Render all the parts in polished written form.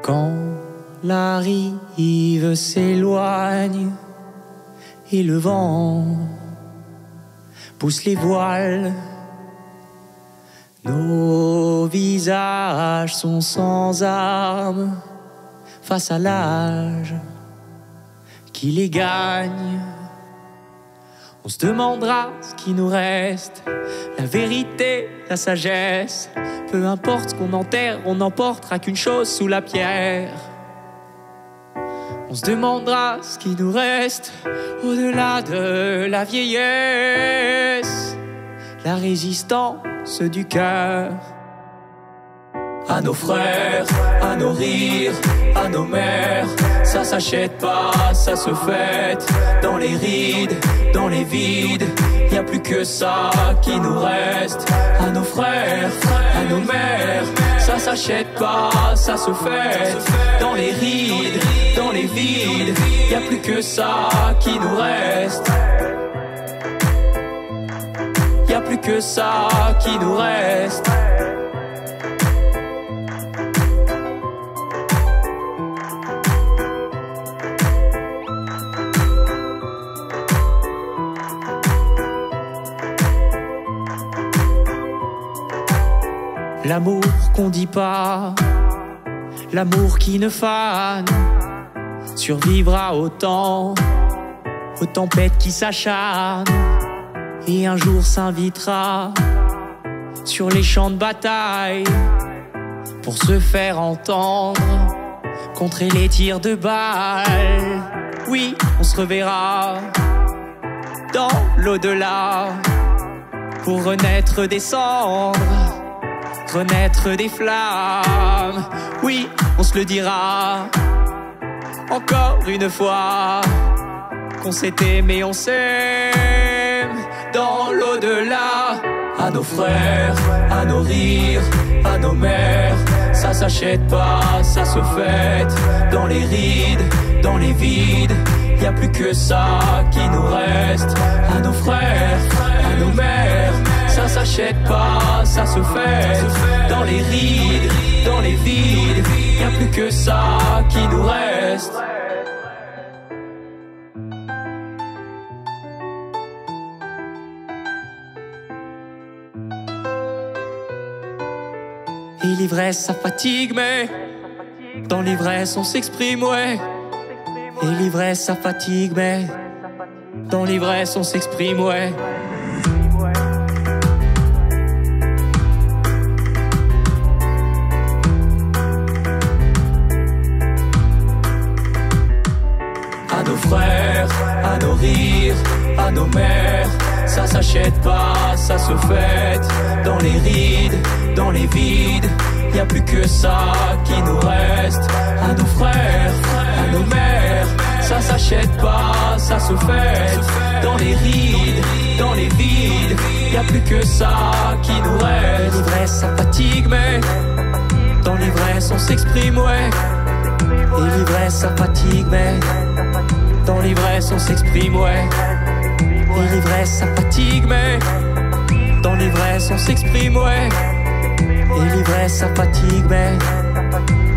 Quand la rive s'éloigne et le vent pousse les voiles, nos visages sont sans armes face à l'âge qui les gagne. On se demandera ce qui nous reste, la vérité, la sagesse. Peu importe ce qu'on enterre, on n'emportera qu'une chose sous la pierre. On se demandera ce qui nous reste au-delà de la vieillesse, la résistance du cœur. À nos frères, à nos rires, à nos mères, ça s'achète pas, ça se fête. Dans les rides, dans les vides, y a plus que ça qui nous reste. À nos frères, à nos mères, ça s'achète pas, ça se fête. Dans les rides, dans les vides, y a plus que ça qui nous reste. Y a plus que ça qui nous reste. L'amour qu'on dit pas, l'amour qui ne fane, survivra au temps, aux tempêtes qui s'acharnent, et un jour s'invitera sur les champs de bataille pour se faire entendre, contrer les tirs de balles. Oui, on se reverra dans l'au-delà pour renaître des cendres, renaître des flammes. Oui, on se le dira encore une fois, qu'on s'est aimé, on s'aime dans l'au-delà. À nos frères, à nos rires, à nos mères, ça s'achète pas, ça se fête. Dans les rides, dans les vides, y a plus que ça qui nous reste. À nos frères, à nos mères, ça s'achète pas, ça se fait. Dans les rides, dans les vides, y a plus que ça qui nous reste. Et l'ivresse ça fatigue, mais dans l'ivresse on s'exprime, ouais. Et l'ivresse ça fatigue, mais dans l'ivresse on s'exprime, ouais. À nos frères, à nos rires, à nos mères, ça s'achète pas, ça se fête. Dans les rides, dans les vides, y a plus que ça qui nous reste. À nos frères, à nos mères, ça s'achète pas, ça se fête. Dans les rides, dans les vides, y a plus que ça qui nous reste. L'ivresse ça fatigue, mais dans l'ivresse on s'exprime, ouais. Et l'ivresse ça fatigue, mais dans l'ivresse on s'exprime, ouais. Et l'ivresse ça fatigue, mais dans l'ivresse on s'exprime, ouais. Et l'ivresse ça fatigue, mais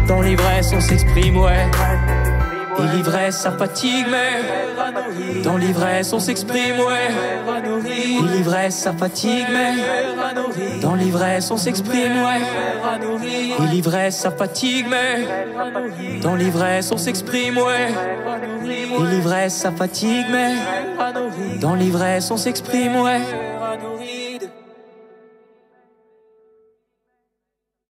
dans l'ivresse on s'exprime, ouais. Et l'ivresse ça fatigue, mais dans l'ivresse on s'exprime, ouais. Et l'ivresse ça fatigue, mais dans l'ivresse on s'exprime, ouais. Et l'ivresse ça fatigue, mais dans l'ivresse on s'exprime, ouais. Et l'ivresse ça fatigue, mais dans l'ivresse on s'exprime, ouais.